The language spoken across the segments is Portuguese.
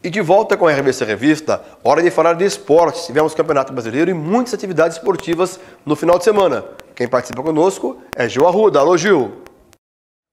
E de volta com a RBC Revista, hora de falar de esportes. Tivemos Campeonato Brasileiro e muitas atividades esportivas no final de semana. Quem participa conosco é Gil Arruda. Alô, Gil!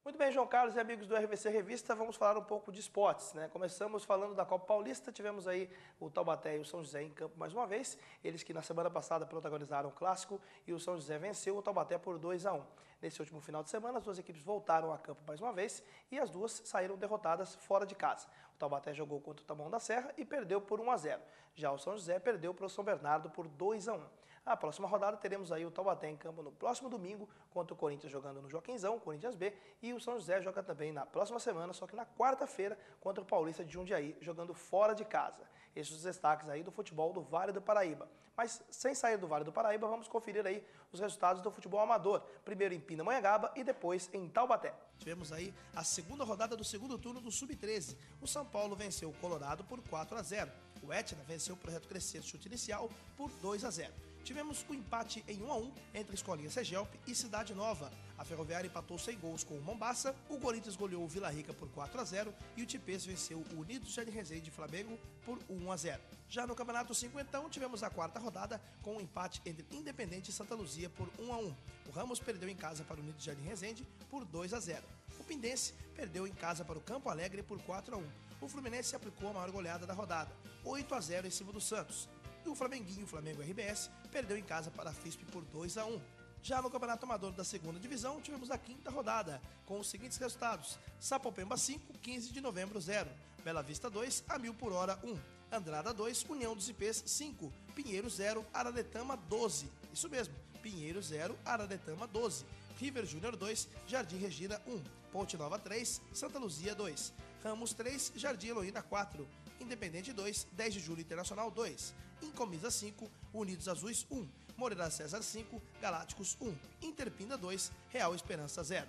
Muito bem, João Carlos e amigos do RBC Revista, vamos falar um pouco de esportes, né? Começamos falando da Copa Paulista, tivemos aí o Taubaté e o São José em campo mais uma vez, eles que na semana passada protagonizaram o clássico e o São José venceu o Taubaté por 2-1. Nesse último final de semana, as duas equipes voltaram a campo mais uma vez e as duas saíram derrotadas fora de casa. O Taubaté jogou contra o Taboão da Serra e perdeu por 1-0. Já o São José perdeu para o São Bernardo por 2-1. A próxima rodada teremos aí o Taubaté em campo no próximo domingo, contra o Corinthians jogando no Joaquinzão, Corinthians B, e o São José joga também na próxima semana, só que na quarta-feira, contra o Paulista de Jundiaí, jogando fora de casa. Esses os destaques aí do futebol do Vale do Paraíba. Mas sem sair do Vale do Paraíba, vamos conferir aí os resultados do futebol amador, primeiro em Pindamonhangaba e depois em Taubaté. Tivemos aí a segunda rodada do segundo turno do Sub-13. O São Paulo venceu o Colorado por 4-0. O Etna venceu o Projeto Crescer chute inicial por 2-0. Tivemos o empate em 1-1 entre Escolinha Segelp e Cidade Nova. A Ferroviária empatou sem gols com o Mombaça, o Corinthians goleou o Vila Rica por 4-0 e o Tipês venceu o Unidos Jardim Resende de Flamengo por 1-0. Já no Campeonato Cinquentão, tivemos a quarta rodada com um empate entre Independente e Santa Luzia por 1-1. O Ramos perdeu em casa para o Unidos Jardim Resende por 2-0. O Pindense perdeu em casa para o Campo Alegre por 4-1. O Fluminense aplicou a maior goleada da rodada, 8-0 em cima do Santos. E o Flamenguinho, o Flamengo RBS, perdeu em casa para a FISP por 2-1. Já no Campeonato Amador da segunda divisão, tivemos a quinta rodada, com os seguintes resultados: Sapopemba 5, 15 de novembro 0, Bela Vista 2, a 1000 por hora 1, Andrada 2, União dos Ipês 5, Pinheiro 0, Araretama 12, isso mesmo, Pinheiro 0, Araretama 12, River Júnior 2, Jardim Regina 1, Ponte Nova 3, Santa Luzia 2, Ramos 3, Jardim Heloína 4, Independente 2, 10 de Julho Internacional 2, Incomisa 5, Unidos Azuis 1, Moreira César 5, Galácticos 1, Interpinda 2, Real Esperança 0.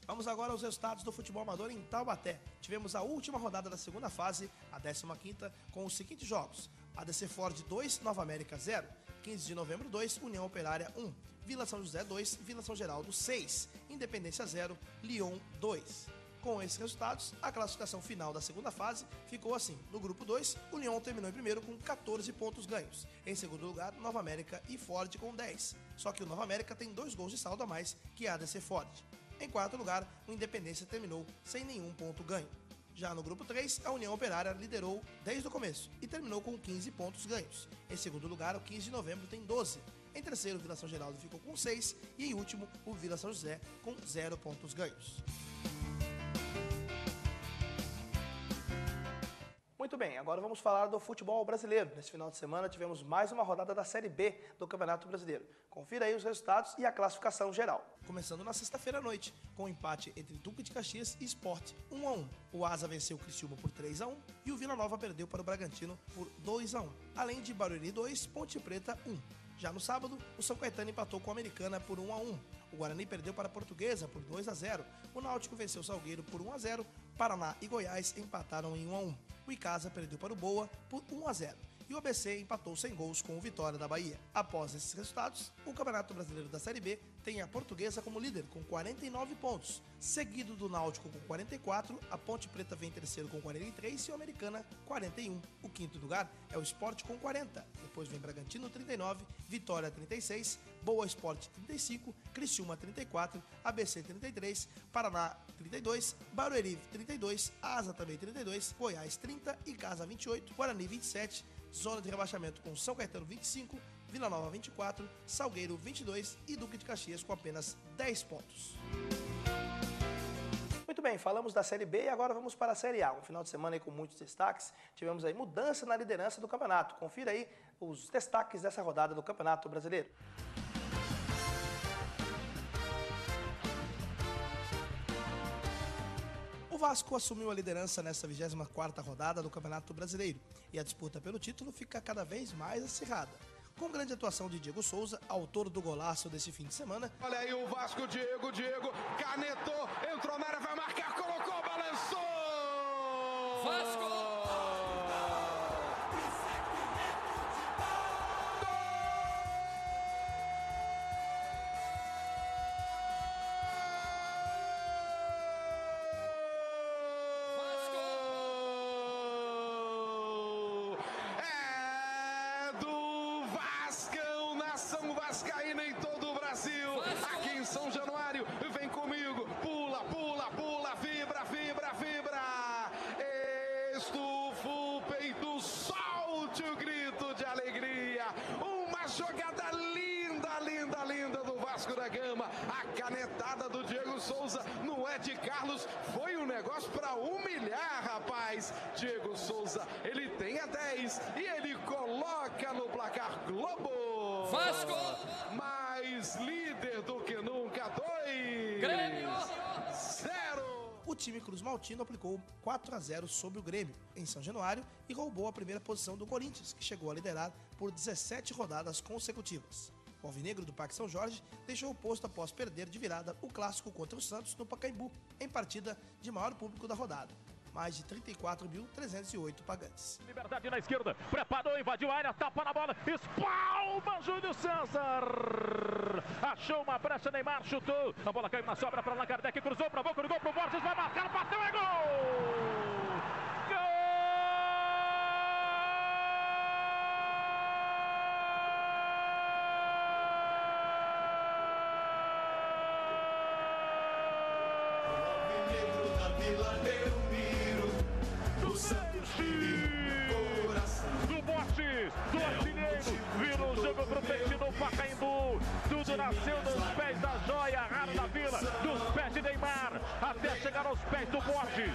Vamos agora aos resultados do futebol amador em Taubaté. Tivemos a última rodada da segunda fase, a 15ª, com os seguintes jogos: ADC Ford 2, Nova América 0, 15 de novembro 2, União Operária 1, Vila São José 2, Vila São Geraldo 6, Independência 0, Lyon 2. Com esses resultados, a classificação final da segunda fase ficou assim. No grupo 2, o Lyon terminou em primeiro com 14 pontos ganhos. Em segundo lugar, Nova América e Ford com 10. Só que o Nova América tem 2 gols de saldo a mais que a ADC Ford. Em quarto lugar, o Independência terminou sem nenhum ponto ganho. Já no grupo 3, a União Operária liderou desde o começo e terminou com 15 pontos ganhos. Em segundo lugar, o 15 de novembro tem 12. Em terceiro, o Vila São Geraldo ficou com 6 e em último, o Vila São José com 0 pontos ganhos. Muito bem, agora vamos falar do futebol brasileiro. Nesse final de semana tivemos mais uma rodada da Série B do Campeonato Brasileiro. Confira aí os resultados e a classificação geral. Começando na sexta-feira à noite, com o empate entre Duque de Caxias e Sport, 1-1. O Asa venceu o Criciúma por 3-1 e o Vila Nova perdeu para o Bragantino por 2-1. Além de Barueri 2, Ponte Preta 1. Já no sábado, o São Caetano empatou com a Americana por 1-1. O Guarani perdeu para a Portuguesa por 2-0. O Náutico venceu o Salgueiro por 1-0. Paraná e Goiás empataram em 1-1. O Icasa perdeu para o Boa por 1-0. E o ABC empatou sem gols com o Vitória da Bahia. Após esses resultados, o Campeonato Brasileiro da Série B tem a Portuguesa como líder com 49 pontos, seguido do Náutico com 44, a Ponte Preta vem em terceiro com 43 e o Americana 41. O quinto lugar é o Sport com 40, depois vem Bragantino 39, Vitória 36, Boa Sport 35, Criciúma 34, ABC 33, Paraná 32, Barueri 32, Asa também 32, Goiás 30, Icasa 28, Guarani 27, zona de rebaixamento com São Caetano 25, Vila Nova 24, Salgueiro 22 e Duque de Caxias com apenas 10 pontos. Muito bem, falamos da Série B e agora vamos para a Série A. Um final de semana aí com muitos destaques. Tivemos aí mudança na liderança do campeonato. Confira aí os destaques dessa rodada do Campeonato Brasileiro. O Vasco assumiu a liderança nessa 24ª rodada do Campeonato Brasileiro e a disputa pelo título fica cada vez mais acirrada. Com grande atuação de Diego Souza, autor do golaço desse fim de semana. Olha aí o Vasco, Diego, canetou, entrou na área, vai marcar, colocou, balançou! Vasco! vascaína em todo o Brasil, aqui em São Januário, vem comigo, pula, pula, pula, vibra, vibra, vibra, estufa o peito, solte o grito de alegria, uma jogada linda, linda, linda do Vasco da Gama, a canetada do Diego Souza no Ed Carlos, foi um negócio para humilhar, rapaz. Diego Souza, ele tem a 10 e ele coloca no placar Globo. Vasco! Mais líder do que nunca, 2. Grêmio! 0. O time Cruz Maltino aplicou 4-0 sobre o Grêmio, em São Januário, e roubou a primeira posição do Corinthians, que chegou a liderar por 17 rodadas consecutivas. O alvinegro do Parque São Jorge deixou o posto após perder de virada o clássico contra o Santos no Pacaembu, em partida de maior público da rodada. Mais de 34.308 pagantes. Liberdade na esquerda, preparou, invadiu a área, tapa na bola, espalma Júlio César. Achou uma brecha, Neymar chutou, a bola caiu na sobra para Allan Kardec, cruzou para a boca do gol, pro Borges, vai marcar, bateu, é gol! Do Borges, do artilheiro, virou o jogo pro peixe do Pacaembu. Tudo nasceu nos pés da joia rara da Vila, dos pés de Neymar, até chegar aos pés do Borges.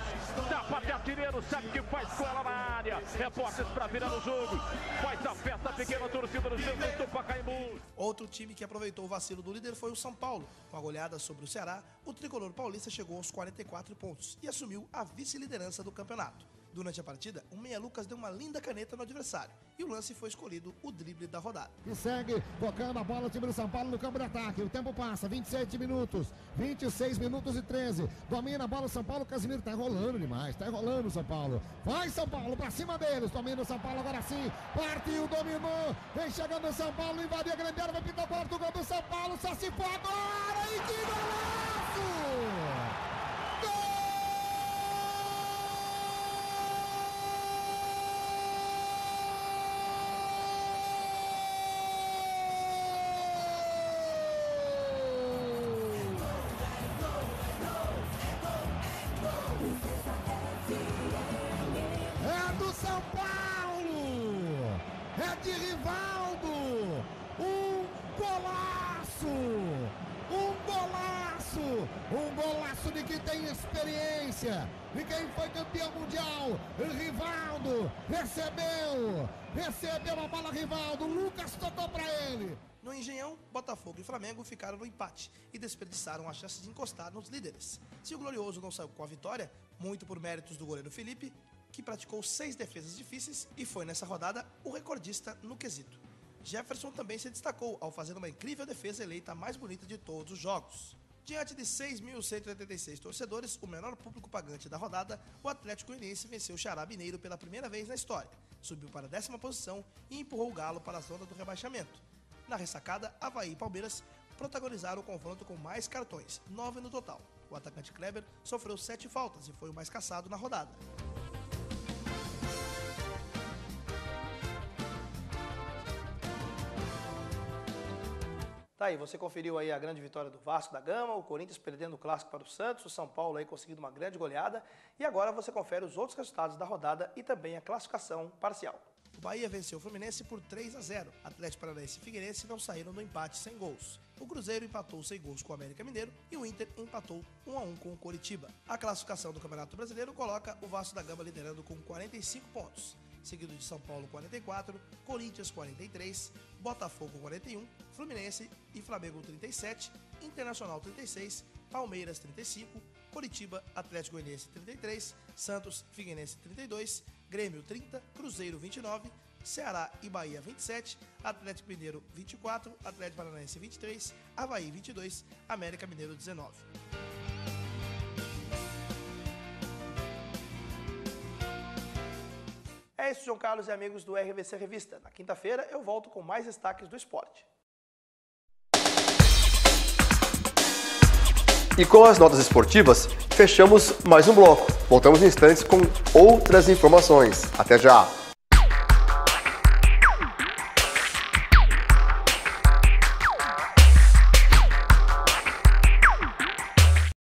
Tapa de artilheiro, sabe o que faz com ela na área. Repórteres pra virar o jogo, faz a festa, pequena torcida do centro do Pacaembu. Outro time que aproveitou o vacilo do líder foi o São Paulo. Com a goleada sobre o Ceará, o tricolor paulista chegou aos 44 pontos e assumiu a vice-liderança do campeonato. Durante a partida, o Meia Lucas deu uma linda caneta no adversário e o lance foi escolhido o drible da rodada. E segue tocando a bola o time do São Paulo no campo de ataque. O tempo passa, 27 minutos, 26 minutos e 13. Domina a bola o São Paulo, Casimiro tá enrolando demais, tá enrolando o São Paulo. Vai São Paulo, pra cima deles, domina o São Paulo agora sim. Partiu, dominou, vem chegando o São Paulo, invadiu a grande área, vai pintar a bola do gol do São Paulo, só se for agora e que golaço! São Paulo, é de Rivaldo, um golaço de quem tem experiência, de quem foi campeão mundial. Rivaldo recebeu a bola, Rivaldo, Lucas tocou para ele. No Engenhão, Botafogo e Flamengo ficaram no empate e desperdiçaram a chance de encostar nos líderes. Se o Glorioso não saiu com a vitória, muito por méritos do goleiro Felipe, que praticou 6 defesas difíceis e foi nessa rodada o recordista no quesito. Jefferson também se destacou ao fazer uma incrível defesa eleita a mais bonita de todos os jogos. Diante de 6.186 torcedores, o menor público pagante da rodada, o Atlético Goianiense venceu o Ceará Mineiro pela primeira vez na história, subiu para a 10ª posição e empurrou o Galo para a zona do rebaixamento. Na ressacada, Avaí e Palmeiras protagonizaram o confronto com mais cartões, 9 no total. O atacante Kleber sofreu 7 faltas e foi o mais caçado na rodada. Tá aí, você conferiu aí a grande vitória do Vasco da Gama, o Corinthians perdendo o clássico para o Santos, o São Paulo aí conseguindo uma grande goleada, e agora você confere os outros resultados da rodada e também a classificação parcial. O Bahia venceu o Fluminense por 3-0. Atlético Paranaense e Figueirense não saíram do empate sem gols. O Cruzeiro empatou sem gols com o América Mineiro e o Inter empatou 1-1 com o Coritiba. A classificação do Campeonato Brasileiro coloca o Vasco da Gama liderando com 45 pontos, seguido de São Paulo 44, Corinthians 43, Botafogo 41, Fluminense e Flamengo 37, Internacional 36, Palmeiras 35, Coritiba, Atlético Goianiense 33, Santos, Figueirense 32, Grêmio 30, Cruzeiro 29, Ceará e Bahia 27, Atlético Mineiro 24, Atlético Paranaense 23, Avaí 22, América Mineiro 19. É isso, João Carlos e amigos do RVC Revista. Na quinta-feira eu volto com mais destaques do esporte. E com as notas esportivas, fechamos mais um bloco. Voltamos em instantes com outras informações. Até já!